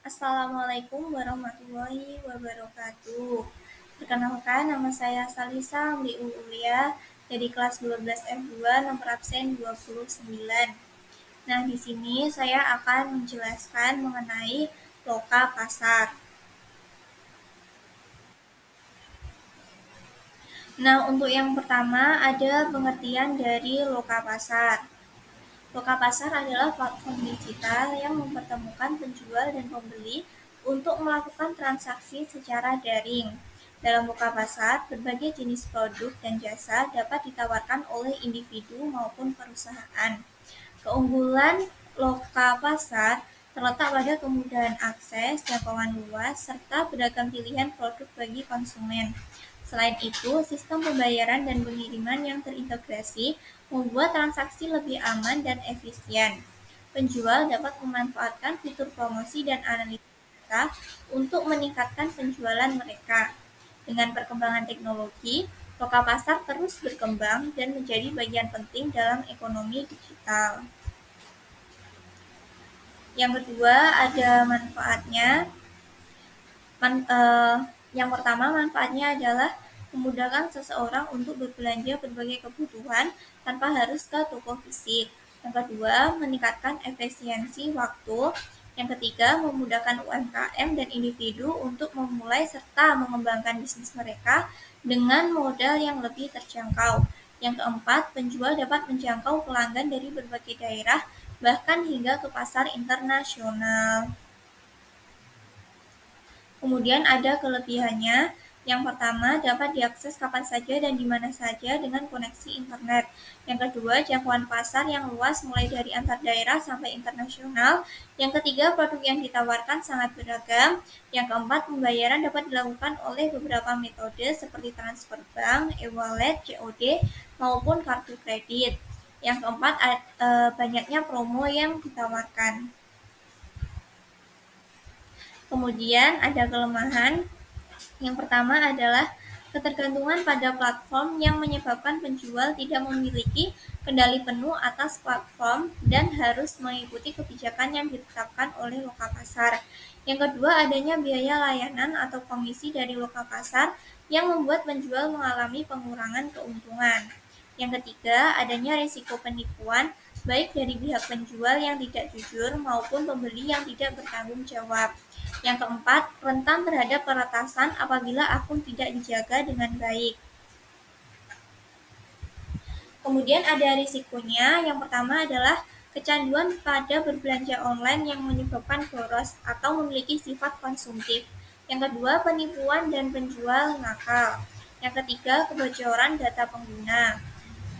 Assalamualaikum warahmatullahi wabarakatuh. Perkenalkan, nama saya Salisa Amri Ulia dari kelas 12 F2 nomor absen 29. Nah, di sini saya akan menjelaskan mengenai loka pasar. Nah, untuk yang pertama ada pengertian dari loka pasar. Loka pasar adalah platform digital yang mempertemukan penjual dan pembeli untuk melakukan transaksi secara daring. Dalam loka pasar, berbagai jenis produk dan jasa dapat ditawarkan oleh individu maupun perusahaan. Keunggulan loka pasar terletak pada kemudahan akses, jangkauan luas, serta beragam pilihan produk bagi konsumen. Selain itu, sistem pembayaran dan pengiriman yang terintegrasi membuat transaksi lebih aman dan efisien. Penjual dapat memanfaatkan fitur promosi dan analisis data untuk meningkatkan penjualan mereka. Dengan perkembangan teknologi, loka pasar terus berkembang dan menjadi bagian penting dalam ekonomi digital. Yang kedua ada manfaatnya. Yang pertama, manfaatnya adalah memudahkan seseorang untuk berbelanja berbagai kebutuhan tanpa harus ke toko fisik. Yang kedua, meningkatkan efisiensi waktu. Yang ketiga, memudahkan UMKM dan individu untuk memulai serta mengembangkan bisnis mereka dengan modal yang lebih terjangkau. Yang keempat, penjual dapat menjangkau pelanggan dari berbagai daerah, bahkan hingga ke pasar internasional. Kemudian ada kelebihannya. Yang pertama, dapat diakses kapan saja dan di mana saja dengan koneksi internet. Yang kedua, jangkauan pasar yang luas mulai dari antar daerah sampai internasional. Yang ketiga, produk yang ditawarkan sangat beragam. Yang keempat, pembayaran dapat dilakukan oleh beberapa metode seperti transfer bank, e-wallet, COD, maupun kartu kredit. Yang keempat, banyaknya promo yang ditawarkan. Kemudian ada kelemahan. Yang pertama adalah ketergantungan pada platform yang menyebabkan penjual tidak memiliki kendali penuh atas platform dan harus mengikuti kebijakan yang ditetapkan oleh loka pasar. Yang kedua, adanya biaya layanan atau komisi dari loka pasar yang membuat penjual mengalami pengurangan keuntungan. Yang ketiga, adanya risiko penipuan baik dari pihak penjual yang tidak jujur maupun pembeli yang tidak bertanggung jawab. Yang keempat, rentan terhadap peretasan apabila akun tidak dijaga dengan baik. Kemudian ada risikonya. Yang pertama adalah kecanduan pada berbelanja online yang menyebabkan boros atau memiliki sifat konsumtif. Yang kedua, penipuan dan penjual nakal. Yang ketiga, kebocoran data pengguna.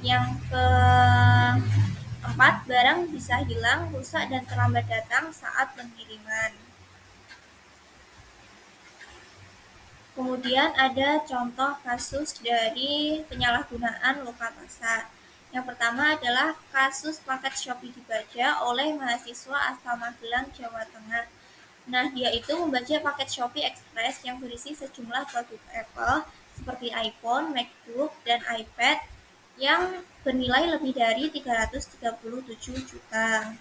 Yang keempat, barang bisa hilang, rusak, dan terlambat datang saat pengiriman. Kemudian ada contoh kasus dari penyalahgunaan loka pasar. Yang pertama adalah kasus paket Shopee dibaca oleh mahasiswa asal Magelang, Jawa Tengah. Nah, dia itu membaca paket Shopee Express yang berisi sejumlah produk Apple seperti iPhone, MacBook, dan iPad yang bernilai lebih dari 337 juta.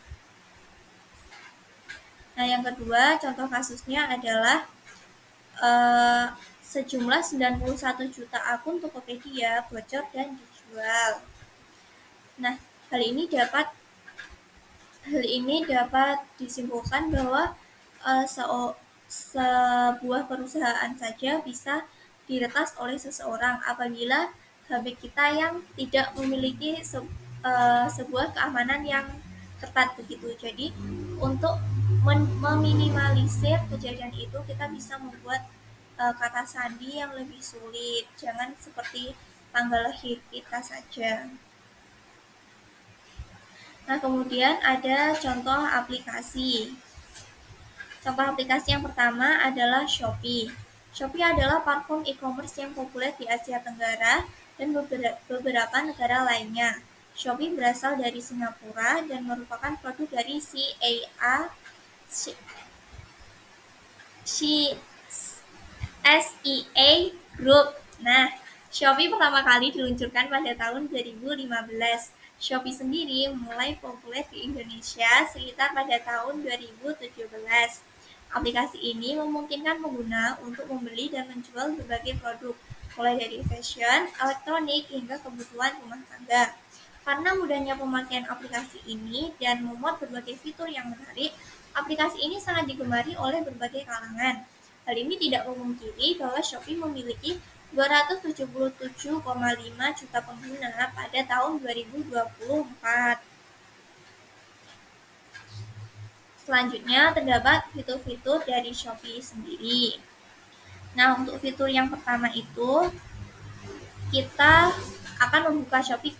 Nah, yang kedua, contoh kasusnya adalah sejumlah 91 juta akun Tokopedia bocor dan dijual. Nah, hal ini dapat disimpulkan bahwa sebuah perusahaan saja bisa diretas oleh seseorang apabila HP kita yang tidak memiliki sebuah keamanan yang ketat begitu. Jadi untuk meminimalisir kejadian itu kita bisa membuat kata sandi yang lebih sulit. Jangan seperti tanggal lahir kita saja. Nah, kemudian ada contoh aplikasi. Contoh aplikasi yang pertama adalah Shopee. Shopee adalah platform e-commerce yang populer di Asia Tenggara dan beberapa negara lainnya. Shopee berasal dari Singapura dan merupakan produk dari SEA Group. Nah, Shopee pertama kali diluncurkan pada tahun 2015. Shopee sendiri mulai populer di Indonesia sekitar pada tahun 2017. Aplikasi ini memungkinkan pengguna untuk membeli dan menjual berbagai produk, mulai dari fashion, elektronik, hingga kebutuhan rumah tangga. Karena mudahnya pemakaian aplikasi ini dan memuat berbagai fitur yang menarik, aplikasi ini sangat digemari oleh berbagai kalangan. Hal ini tidak memungkiri bahwa Shopee memiliki 277,5 juta pengguna pada tahun 2024. Selanjutnya terdapat fitur-fitur dari Shopee sendiri. Nah, untuk fitur yang pertama itu kita akan membuka Shopee.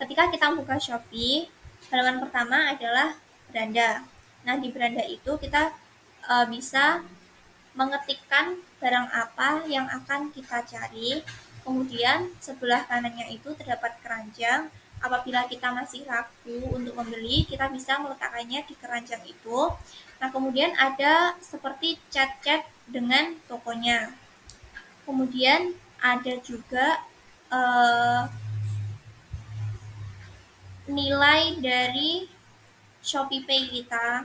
Ketika kita membuka Shopee, halaman pertama adalah beranda. Nah, di beranda itu kita bisa mengetikkan barang apa yang akan kita cari. Kemudian sebelah kanannya itu terdapat keranjang. Apabila kita masih ragu untuk membeli, kita bisa meletakkannya di keranjang itu. Nah, kemudian ada seperti chat-chat dengan tokonya. Kemudian ada juga nilai dari ShopeePay kita,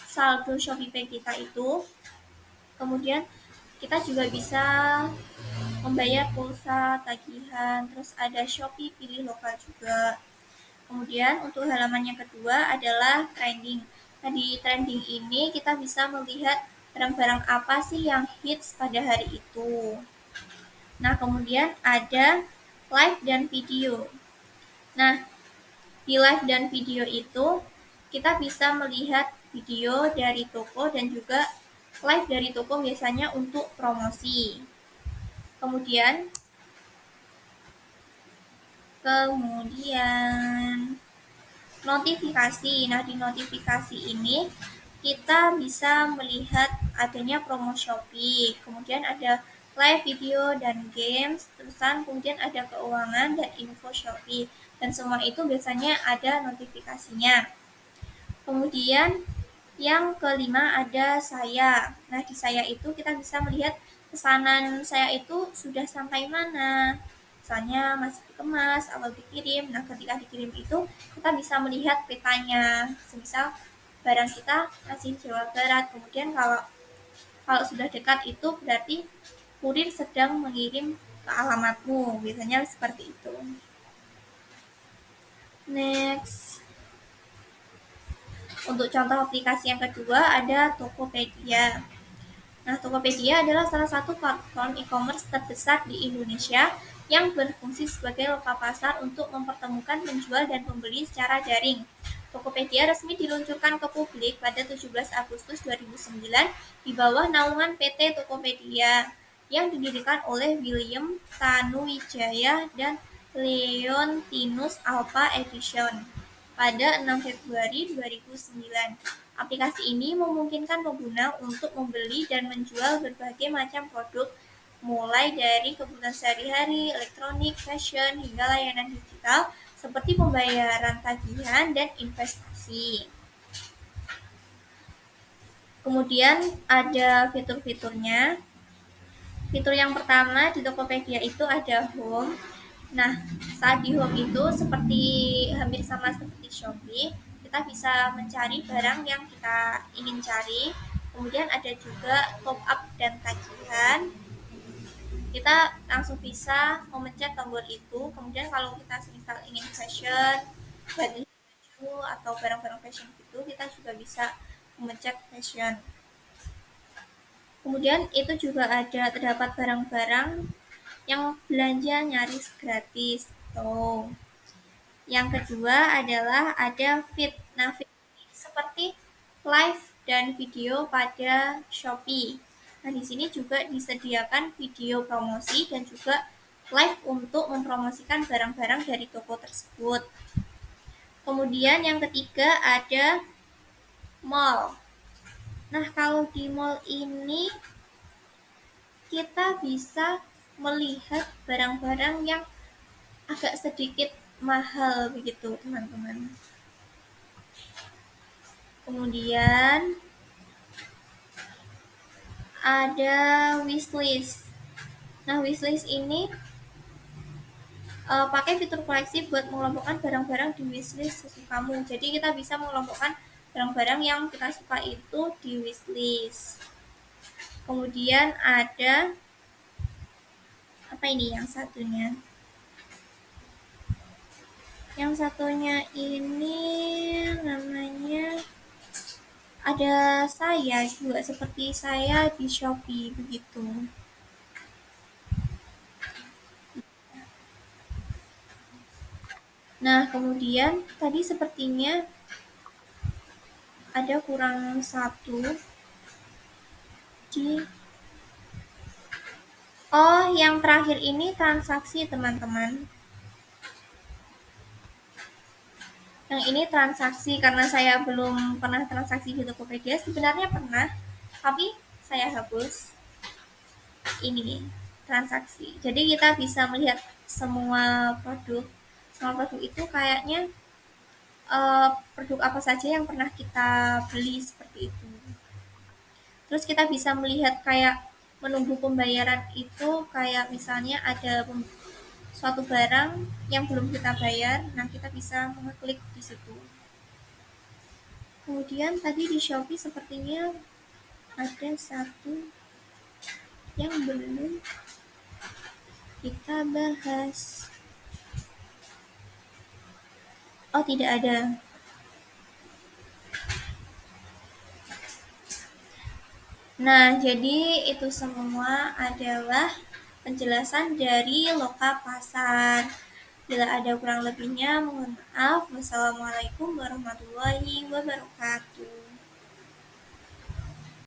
saldo ShopeePay kita itu. Kemudian kita juga bisa membayar pulsa, tagihan, terus ada Shopee pilih lokal juga. Kemudian untuk halaman yang kedua adalah trending. Nah, di trending ini kita bisa melihat barang-barang apa sih yang hits pada hari itu. Nah, kemudian ada live dan video. Nah, di live dan video itu kita bisa melihat video dari toko dan juga live dari toko biasanya untuk promosi. Kemudian notifikasi. Nah, di notifikasi ini kita bisa melihat adanya promo Shopee. Kemudian ada live video dan games, terusan kemudian ada keuangan dan info Shopee. Dan semua itu biasanya ada notifikasinya. Kemudian yang kelima ada saya. Nah, di saya itu kita bisa melihat pesanan saya itu sudah sampai mana. Misalnya masih dikemas atau dikirim. Nah, ketika dikirim itu kita bisa melihat petanya. Semisal barang kita masih Jawa Barat. Kemudian kalau sudah dekat itu berarti kurir sedang mengirim ke alamatmu. Biasanya seperti itu. Next. Untuk contoh aplikasi yang kedua ada Tokopedia. Nah, Tokopedia adalah salah satu platform e-commerce terbesar di Indonesia yang berfungsi sebagai loka pasar untuk mempertemukan penjual dan pembeli secara daring. Tokopedia resmi diluncurkan ke publik pada 17 Agustus 2009 di bawah naungan PT Tokopedia yang didirikan oleh William Tanuwijaya dan Leontinus Alpha Edition pada 6 Februari 2009. Aplikasi ini memungkinkan pengguna untuk membeli dan menjual berbagai macam produk, mulai dari kebutuhan sehari-hari, elektronik, fashion, hingga layanan digital seperti pembayaran tagihan dan investasi. Kemudian ada fitur-fiturnya. Fitur yang pertama di Tokopedia itu ada home. Nah, saat di home itu seperti hampir sama seperti Shopee, kita bisa mencari barang yang kita ingin cari. Kemudian ada juga top up dan tagihan. Kita langsung bisa memencet tombol itu. Kemudian kalau kita misal ingin fashion, baju atau barang-barang fashion itu, kita juga bisa memencet fashion. Kemudian itu juga ada terdapat barang-barang yang belanja nyaris gratis. Tuh. Yang kedua adalah ada feed. Nah, feed ini seperti live dan video pada Shopee. Nah, di sini juga disediakan video promosi dan juga live untuk mempromosikan barang-barang dari toko tersebut. Kemudian yang ketiga ada mall. Nah, kalau di mall ini kita bisa melihat barang-barang yang agak sedikit mahal begitu, teman-teman. Kemudian ada wishlist. Nah, wishlist ini pakai fitur koleksi buat mengelompokkan barang-barang di wishlist sesuai kamu. Jadi kita bisa mengelompokkan barang-barang yang kita suka itu di wishlist. Kemudian ada apa ini yang satunya? Yang satunya ini namanya ada saya juga seperti saya di Shopee begitu. Nah, kemudian tadi sepertinya ada kurang satu di Oh, yang terakhir ini transaksi, teman-teman. Yang ini transaksi karena saya belum pernah transaksi di Tokopedia. Sebenarnya pernah, tapi saya hapus. Ini transaksi. Jadi kita bisa melihat semua produk. Semua produk itu kayaknya produk apa saja yang pernah kita beli seperti itu. Terus kita bisa melihat kayak menunggu pembayaran itu kayak misalnya ada suatu barang yang belum kita bayar, nah kita bisa mengeklik di situ. Kemudian tadi di Shopee sepertinya ada satu yang belum kita bahas. Oh, tidak ada. Nah, jadi itu semua adalah penjelasan dari loka pasar. Bila ada kurang lebihnya, mohon maaf. Wassalamualaikum warahmatullahi wabarakatuh.